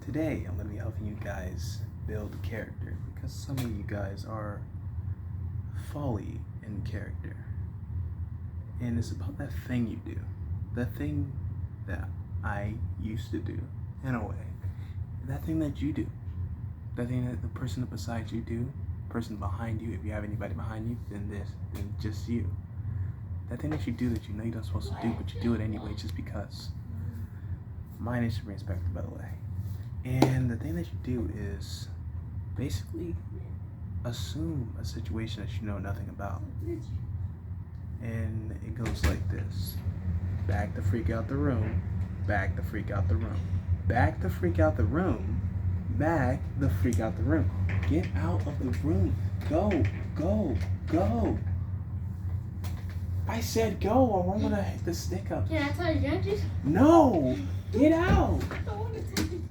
Today, I'm going to be helping you guys build character because some of you guys are folly in character. And it's about that thing you do, that thing that I used to do, in a way, that thing that you do, that thing that the person beside you do, person behind you, if you have anybody behind you, then just you. That thing that you do that you know you're not supposed to do, but you do it anyway just because. My name is SupremeSpectre, by the way. And the thing that you do is basically assume a situation that you know nothing about. And it goes like this. Back the freak out the room, back the freak out the room, back the freak out the room, back the freak out the room. Get out of the room. Go, go, go. I said go or I'm gonna hit the stick up. Can I tell you judges? No! Get out! I want to tell you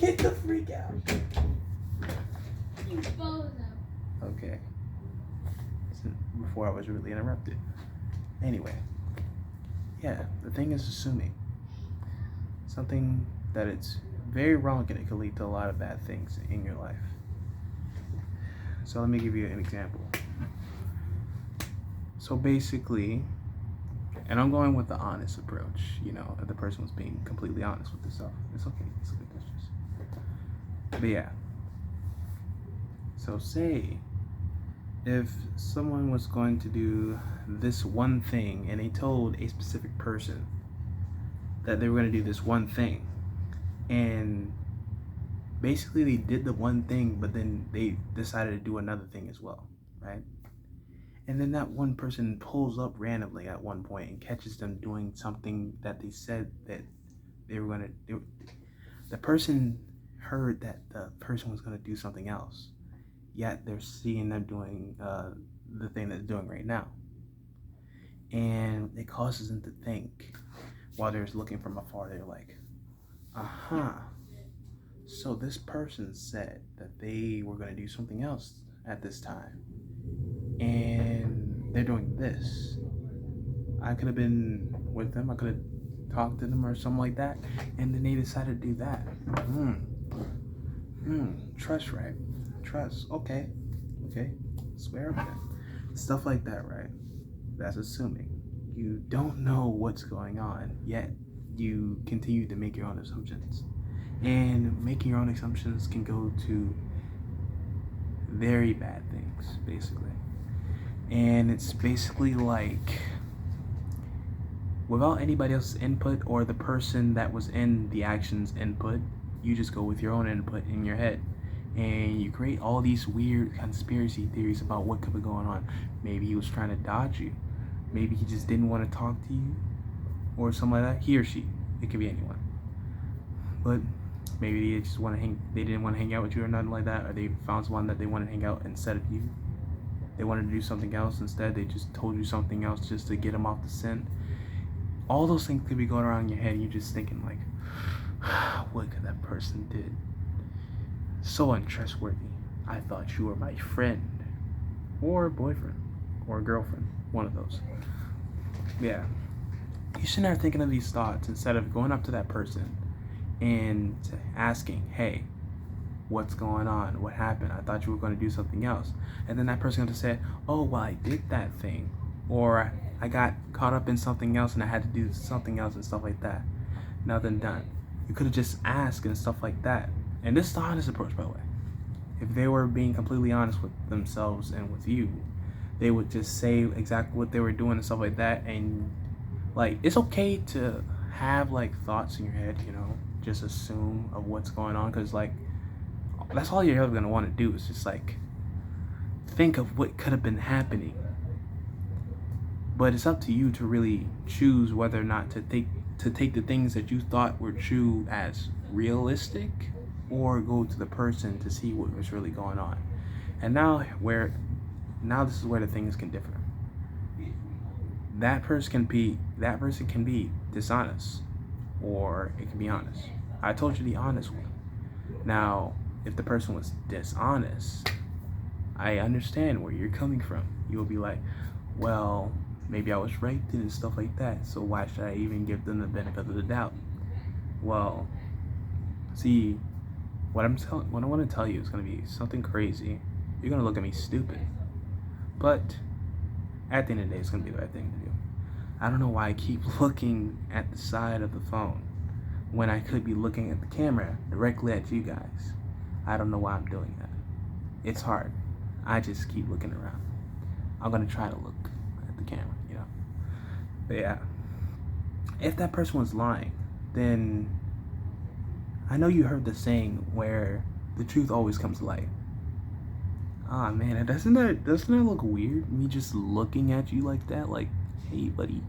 Get the freak out. you bozo. Okay. Before I was really interrupted. Anyway. Yeah, the thing is assuming something that it's very wrong and it could lead to a lot of bad things in your life. So let me give you an example. So basically, and I'm going with the honest approach, you know, if the person was being completely honest with themselves. It's okay, that's just. But yeah. So say if someone was going to do this one thing and they told a specific person that they were going to do this one thing, and basically they did the one thing, but then they decided to do another thing as well, right? And then that one person pulls up randomly at one point and catches them doing something that they said that they were going to do. The person heard that the person was going to do something else, yet they're seeing them doing the thing that they're doing right now. And it causes them to think, while they're looking from afar, they're like, so this person said that they were going to do something else at this time, and they're doing this. I could have been with them, I could have talked to them or something like that, and then they decided to do that. Trust, right? Trust, okay, swear up then. Stuff like that, right? That's assuming. You don't know what's going on, yet you continue to make your own assumptions. And making your own assumptions can go to very bad things, basically. And it's basically like, without anybody else's input or the person that was in the action's input, you just go with your own input in your head. And you create all these weird conspiracy theories about what could be going on. Maybe he was trying to dodge you. Maybe he just didn't want to talk to you or something like that. He or she. It could be anyone. But maybe they just they didn't want to hang out with you or nothing like that, or they found someone that they wanted to hang out instead of you. They wanted to do something else instead. They just told you something else just to get them off the scent. All those things could be going around in your head. You're just thinking like, what could that person did? So untrustworthy. I thought you were my friend or boyfriend or girlfriend, one of those. Yeah. You should start thinking of these thoughts instead of going up to that person and asking, hey, what's going on? What happened? I thought you were going to do something else. And then that person going to say, oh, well, I did that thing. Or I got caught up in something else and I had to do something else and stuff like that. Nothing done. You could have just asked and stuff like that. And this is the honest approach, by the way. If they were being completely honest with themselves and with you, they would just say exactly what they were doing and stuff like that. And like, it's okay to have like thoughts in your head, you know, just assume of what's going on, because like that's all you're ever gonna want to do is just like think of what could have been happening. But it's up to you to really choose whether or not to take the things that you thought were true as realistic, or go to the person to see what was really going on. And now this is where the things can differ. That person can be dishonest, or it can be honest. I told you the honest one. Now, if the person was dishonest, I understand where you're coming from. You will be like, well, maybe I was raped and stuff like that. So why should I even give them the benefit of the doubt? Well, see, what I want to tell you is gonna be something crazy. You're gonna look at me stupid, but at the end of the day, it's gonna be the right thing to do. I don't know why I keep looking at the side of the phone when I could be looking at the camera directly at you guys. I don't know why I'm doing that. It's hard. I just keep looking around. I'm gonna try to look at the camera, you know. But yeah, if that person was lying, then I know you heard the saying where the truth always comes to light. Ah man, doesn't that look weird? Me just looking at you like that, like, hey buddy.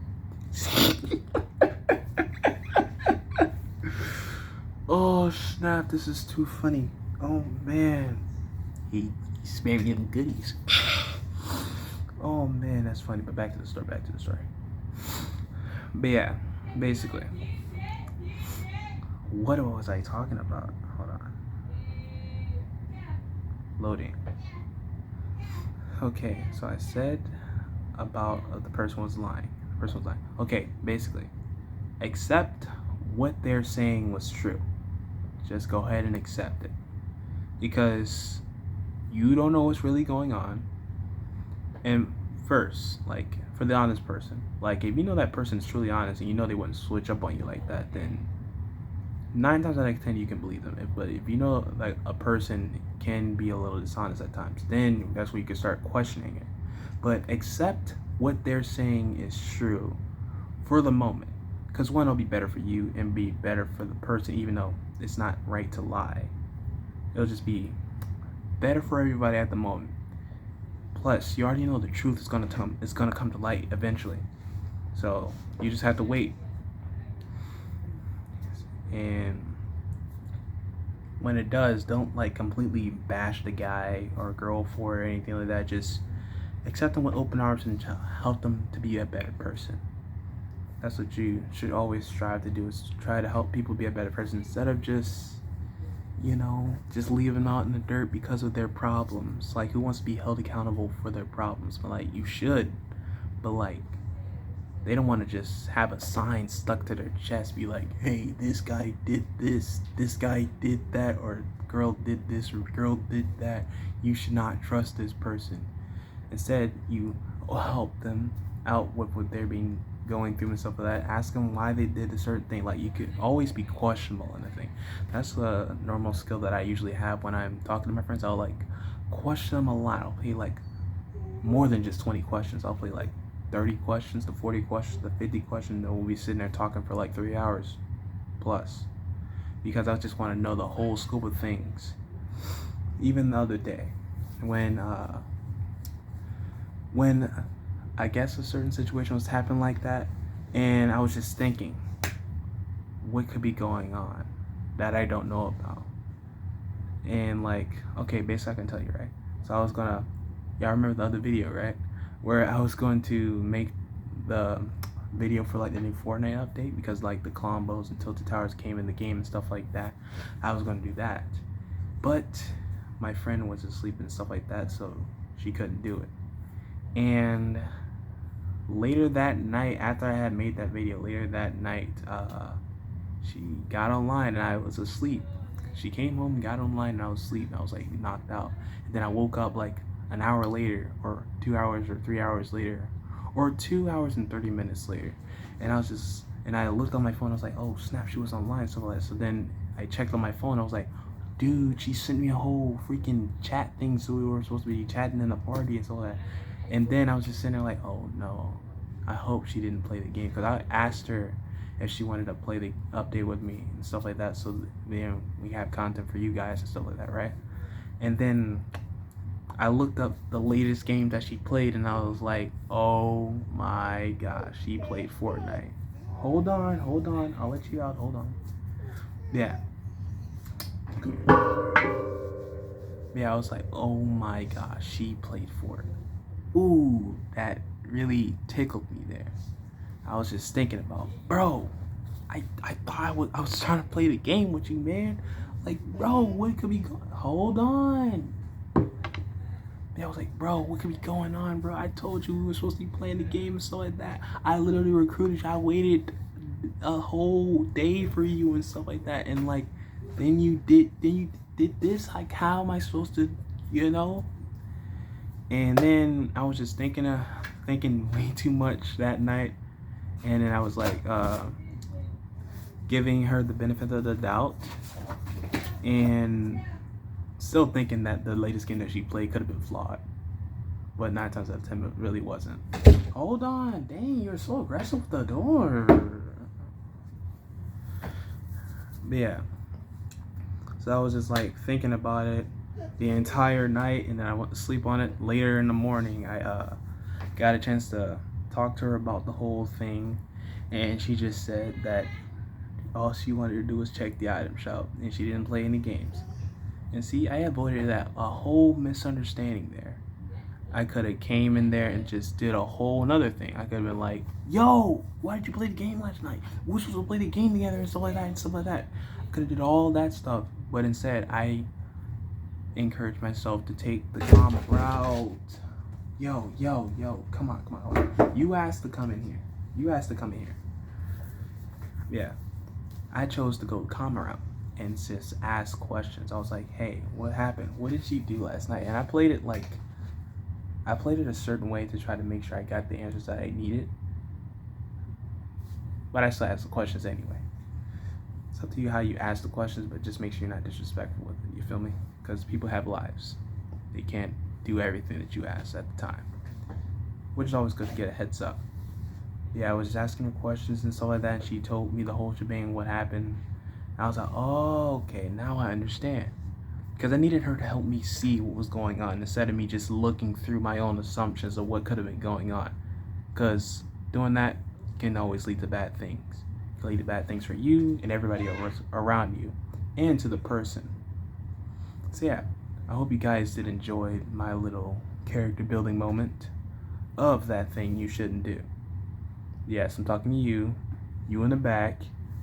Oh snap, this is too funny. Oh man. He spared me them goodies. Oh man, that's funny. But back to the story. But yeah, basically, what was I talking about? Hold on. Loading. Okay, so I said about the person was lying. Okay, basically, accept what they're saying was true. Just go ahead and accept it, because you don't know what's really going on. And first, like, for the honest person, like, if you know that person is truly honest and you know they wouldn't switch up on you like that, then 9 times out of 10 you can believe them. But if you know, like, a person can be a little dishonest at times, then that's where you can start questioning it. But accept what they're saying is true for the moment, because one, it'll be better for you and be better for the person, even though it's not right to lie. It'll just be better for everybody at the moment. Plus, you already know the truth is gonna come to light eventually. So you just have to wait. And when it does, don't like completely bash the guy or girl for it or anything like that. Just accept them with open arms and help them to be a better person. That's what you should always strive to do, is try to help people be a better person instead of just, you know, just leave them out in the dirt because of their problems. Like, who wants to be held accountable for their problems? But like, you should, but like, they don't want to just have a sign stuck to their chest, be like, hey, this guy did this guy did that, or girl did this, or girl did that, you should not trust this person. Instead, you help them out with what they're going through and stuff like that. Ask them why they did a certain thing. Like, you could always be questionable in a thing. That's a normal skill that I usually have when I'm talking to my friends. I'll like question them a lot. I'll play like more than just 20 questions. I'll play like 30 questions to 40 questions to 50 questions, and we'll be sitting there talking for like 3 hours plus, because I just want to know the whole scope of things. Even the other day, when I guess a certain situation was happening like that, and I was just thinking, what could be going on that I don't know about? And like, okay, basically I can tell you, right? So I was gonna, y'all remember the other video, right? Where I was going to make the video for like the new Fortnite update, because like the combos and tilted towers came in the game and stuff like that. I was gonna do that, but my friend was asleep and stuff like that, so she couldn't do it. And later that night, after I had made that video, she got online and I was asleep. She came home, got online, and I was asleep. I was like knocked out. And then I woke up like an hour later, or 2 hours or 3 hours later, or 2 hours and 30 minutes later. And I looked on my phone, I was like, oh snap, she was online, so like that. So then I checked on my phone, I was like, dude, she sent me a whole freaking chat thing, so we were supposed to be chatting in the party and so that. And then I was just sitting there like, oh no, I hope she didn't play the game, because I asked her if she wanted to play the update with me and stuff like that, so then we have content for you guys and stuff like that, right? And then I looked up the latest game that she played, and I was like, oh my gosh, she played Fortnite. Hold on, I'll let you out, hold on. Yeah, I was like, oh my gosh, she played Fortnite. Ooh, that really tickled me there. I was just thinking about, bro, I thought I was trying to play the game with you, man. Like, bro, what could be going? Hold on. They was like, bro, what could be going on, bro? I told you we were supposed to be playing the game and stuff like that. I literally recruited you. I waited a whole day for you and stuff like that. And like, then you did this. Like, how am I supposed to, you know? And then I was just thinking way too much that night. And then I was like, giving her the benefit of the doubt, and still thinking that the latest game that she played could have been flawed, but 9 times out of 10 it really wasn't. Hold on, dang, you're so aggressive with the door. But yeah, so I was just like thinking about it the entire night, and then I went to sleep on it. Later in the morning, I got a chance to talk to her about the whole thing, and she just said that all she wanted to do was check the item shop, and she didn't play any games. And see, I avoided a whole misunderstanding there. I could have came in there and just did a whole another thing. I could have been like, yo, why did you play the game last night? We were supposed to play the game together and stuff like that and stuff like that. I could have did all that stuff, but instead I encouraged myself to take the calm route. Yo, come on. You asked to come in here. Yeah. I chose to go calm route and just ask questions. I was like, hey, what happened? What did she do last night? And I played it a certain way to try to make sure I got the answers that I needed. But I still asked the questions anyway. It's up to you how you ask the questions, but just make sure you're not disrespectful with it. You feel me? Because people have lives. They can't do everything that you ask at the time. Which is always good to get a heads up. Yeah, I was just asking her questions and stuff like that, and she told me the whole shebang, what happened. And I was like, oh, okay, now I understand. Because I needed her to help me see what was going on instead of me just looking through my own assumptions of what could have been going on. Because doing that can always lead to bad things. It can lead to bad things for you and everybody else around you, and to the person. So yeah, I hope you guys did enjoy my little character building moment of that thing you shouldn't do. Yes, I'm talking to you in the back,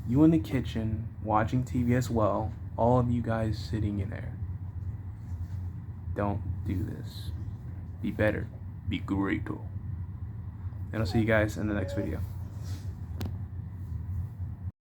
you in the kitchen, watching TV as well, all of you guys sitting in there. Don't do this. Be better. Be great. And I'll see you guys in the next video.